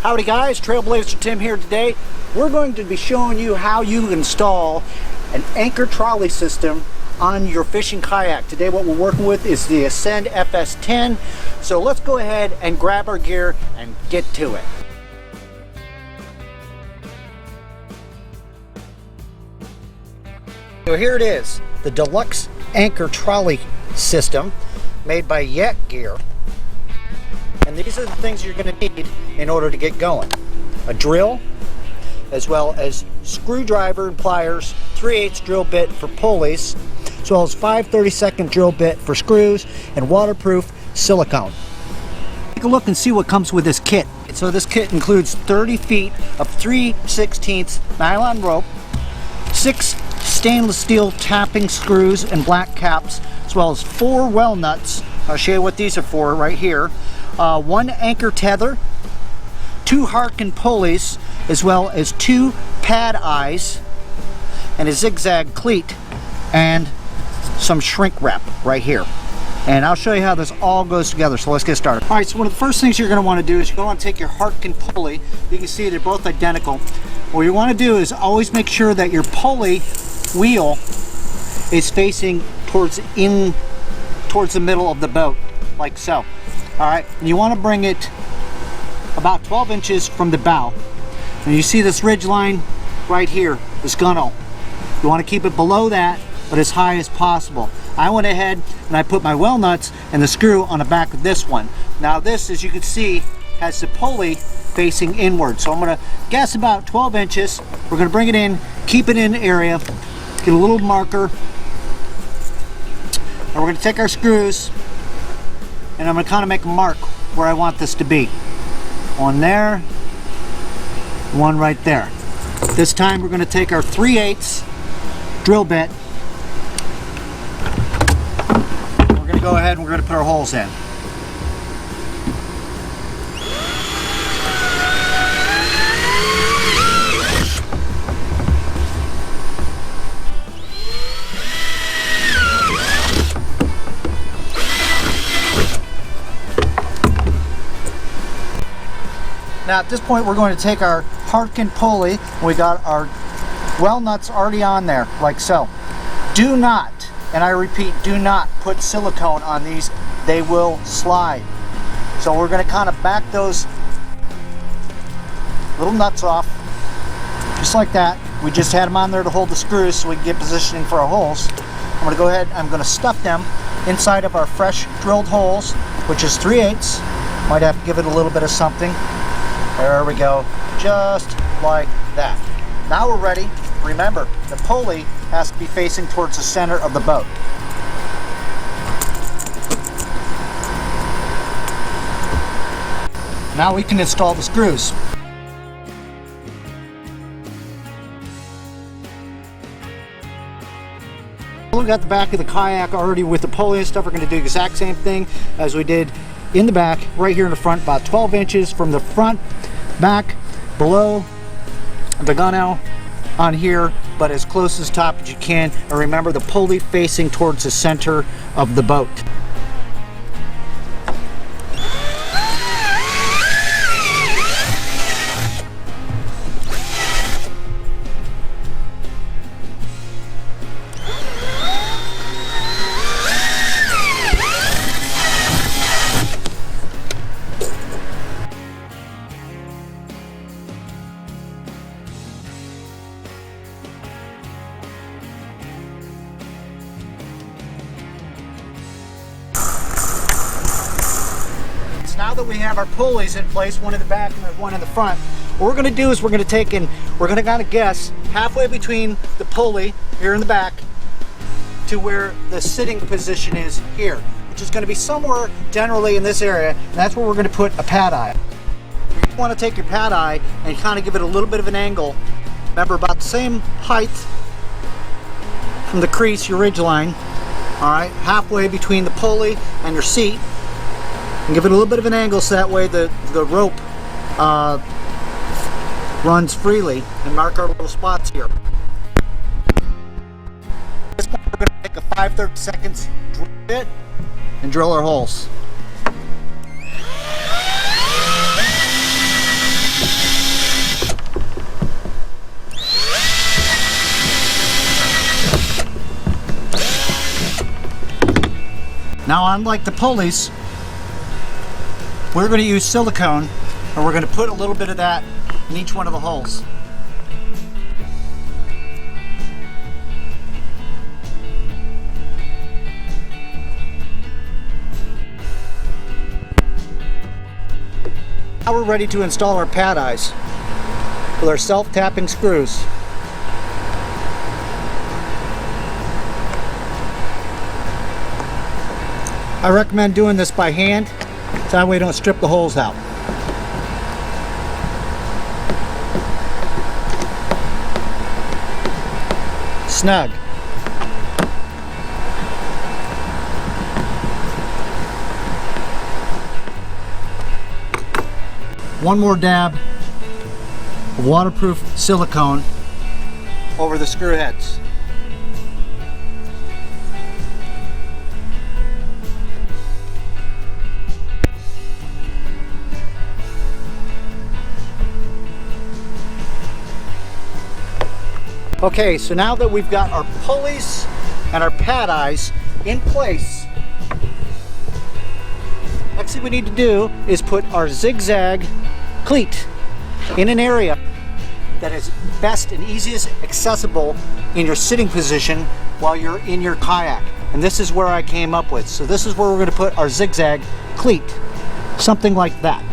Howdy guys, Trailblazer Tim here today. We're going to be showing you how you install an anchor trolley system on your fishing kayak. Today what we're working with is the Ascend FS10. So let's go ahead and grab our gear and get to it. So here it is, the Deluxe Anchor Trolley System made by YakGear. And these are the things you're going to need in order to get going. A drill, as well as screwdriver and pliers, 3/8 drill bit for pulleys, as well as 5 32nd drill bit for screws, and waterproof silicone. Take a look and see what comes with this kit. So this kit includes 30 feet of 3/16 nylon rope, 6 stainless steel tapping screws and black caps, as well as 4 well nuts. I'll show you what these are for right here. 1 anchor tether, 2 Harken pulleys, as well as 2 pad eyes, and a zigzag cleat, and some shrink wrap right here. And I'll show you how this all goes together, so let's get started. Alright, so one of the first things you're going to want to do is you're going to want to take your Harken pulley. You can see they're both identical. What you want to do is always make sure that your pulley wheel is facing towards the middle of the boat, like so. Alright, and you want to bring it about 12 inches from the bow. And you see this ridge line right here, this gunnel. You want to keep it below that, but as high as possible. I went ahead and I put my well nuts and the screw on the back of this one. Now this, as you can see, has the pulley facing inward. So I'm going to guess about 12 inches. We're going to bring it in, keep it in the area, get a little marker. And we're going to take our screws and I'm going to kind of make a mark where I want this to be. One there, one right there. This time we're going to take our 3/8 drill bit. We're going to go ahead and we're going to put our holes in. Now at this point we're going to take our Harken pulley. We got our well nuts already on there, like so. Do not, and I repeat, do not put silicone on these. They will slide. So we're going to kind of back those little nuts off, just like that. We just had them on there to hold the screws so we can get positioning for our holes. I'm going to go ahead, I'm going to stuff them inside of our fresh drilled holes, which is 3/8. Might have to give it a little bit of something. There we go, just like that. Now we're ready. Remember, the pulley has to be facing towards the center of the boat. Now we can install the screws. We got the back of the kayak already with the pulley and stuff. We're going to do the exact same thing as we did in the back, right here in the front, about 12 inches from the front back, below the gunnel on here, but as close as top as you can. And remember, the pulley facing towards the center of the boat. Now that we have our pulleys in place, one in the back and one in the front, what we're going to do is we're going to take and we're going to kind of guess halfway between the pulley here in the back to where the sitting position is here, which is going to be somewhere generally in this area, and that's where we're going to put a pad eye. You want to take your pad eye and kind of give it a little bit of an angle. Remember, about the same height from the crease, your ridge line, all right, halfway between the pulley and your seat. And give it a little bit of an angle so that way the rope runs freely, and mark our little spots here. At this point we're going to take a 5/32 seconds drill bit and drill our holes. Now, unlike the pulleys, we're going to use silicone, and we're going to put a little bit of that in each one of the holes. Now we're ready to install our pad eyes with our self-tapping screws. I recommend doing this by hand, so that way we don't strip the holes out. Snug. One more dab of waterproof silicone over the screw heads. Okay, so now that we've got our pulleys and our pad eyes in place, next thing we need to do is put our zigzag cleat in an area that is best and easiest accessible in your sitting position while you're in your kayak. And this is where I came up with. So this is where we're going to put our zigzag cleat. Something like that.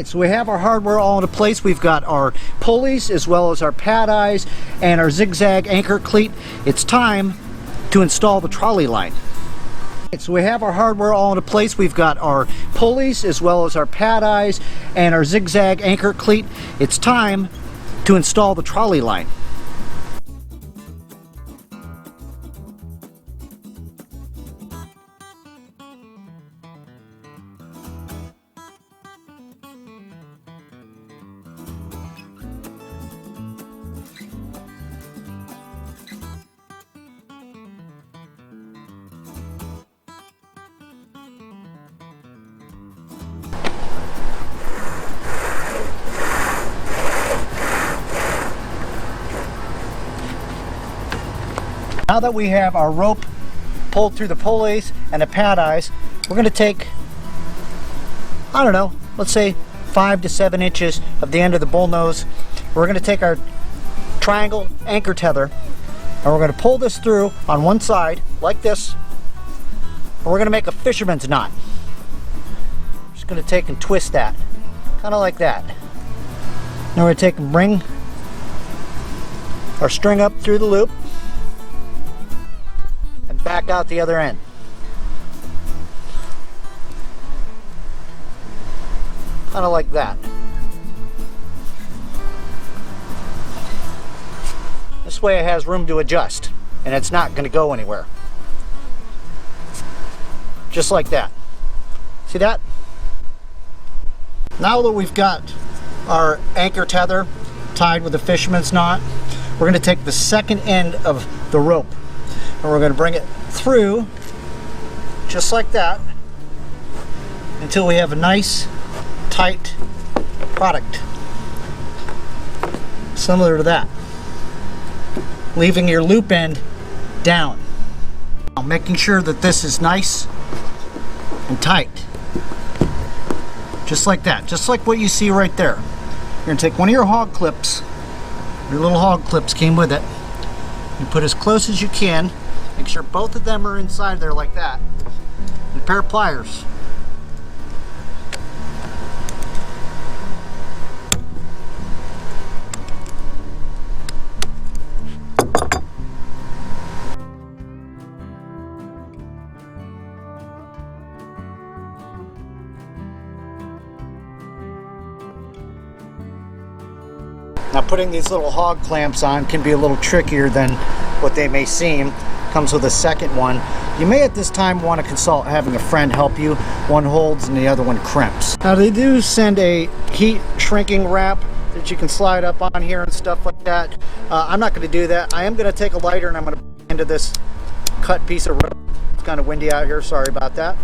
So we have our hardware all into place. We've got our pulleys as well as our pad eyes and our zigzag anchor cleat. It's time to install the trolley line. So we have our hardware all into place. We've got our pulleys as well as our pad eyes and our zigzag anchor cleat. It's time to install the trolley line. Now that we have our rope pulled through the pulleys and the pad eyes, we're going to take, I don't know, let's say 5 to 7 inches of the end of the bull nose. We're going to take our triangle anchor tether and we're going to pull this through on one side like this, and we're going to make a fisherman's knot. Just going to take and twist that, kind of like that. Now we're going to take and bring our string up through the loop and back out the other end. Kind of like that. This way it has room to adjust and it's not going to go anywhere. Just like that. See that? Now that we've got our anchor tether tied with a fisherman's knot, we're going to take the second end of the rope and we're going to bring it through just like that until we have a nice tight product. Similar to that. Leaving your loop end down. Making sure that this is nice and tight. Just like that. Just like what you see right there. You're going to take one of your hog clips. Your little hog clips came with it. You put as close as you can. Make sure both of them are inside there like that. And a pair of pliers. Now putting these little hog clamps on can be a little trickier than what they may seem. Comes with a second one. You may at this time want to consult having a friend help you. One holds and the other one crimps. Now they do send a heat shrinking wrap that you can slide up on here and stuff like that. I'm not going to do that. I am going to take a lighter and I'm going to put it into this cut piece of rope. It's kind of windy out here, sorry about that.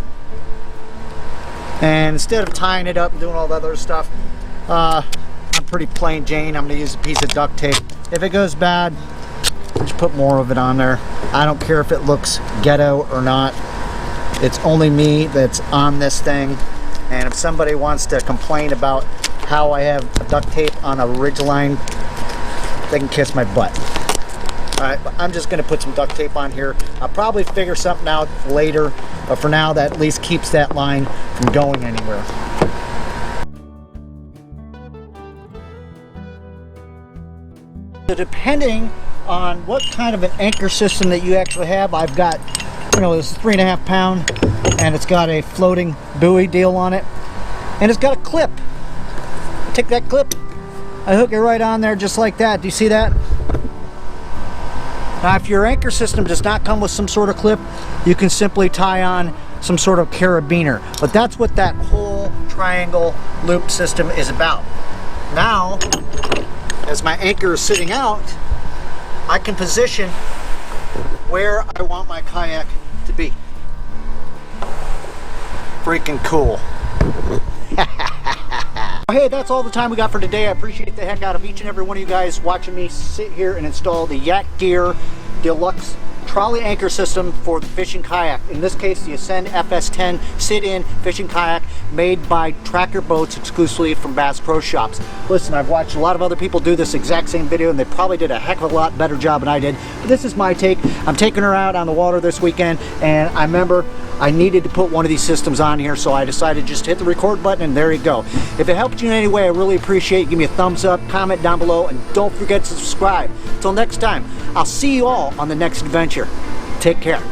And instead of tying it up and doing all the other stuff, I'm pretty plain Jane. I'm going to use a piece of duct tape. If it goes bad, just put more of it on there. I don't care if it looks ghetto or not. It's only me that's on this thing. And if somebody wants to complain about how I have duct tape on a ridge line, they can kiss my butt. Alright, but I'm just going to put some duct tape on here. I'll probably figure something out later, but for now that at least keeps that line from going anywhere. So depending on what kind of an anchor system that you actually have, I've got, you know, this 3.5 pound and it's got a floating buoy deal on it and it's got a clip. I take that clip, I hook it right on there just like that. Do you see that? Now if your anchor system does not come with some sort of clip, you can simply tie on some sort of carabiner, but that's what that whole triangle loop system is about. Now as my anchor is sitting out, I can position where I want my kayak to be. Freaking cool. Hey, that's all the time we got for today. I appreciate the heck out of each and every one of you guys watching me sit here and install the YakGear Deluxe trolley anchor system for the fishing kayak. In this case, the Ascend FS10 sit-in fishing kayak made by Tracker Boats exclusively from Bass Pro Shops. Listen, I've watched a lot of other people do this exact same video and they probably did a heck of a lot better job than I did. But this is my take. I'm taking her out on the water this weekend and I remember I needed to put one of these systems on here, so I decided just to hit the record button and there you go. If it helped you in any way, I really appreciate it. Give me a thumbs up, comment down below, and don't forget to subscribe. Until next time, I'll see you all on the next adventure. Take care.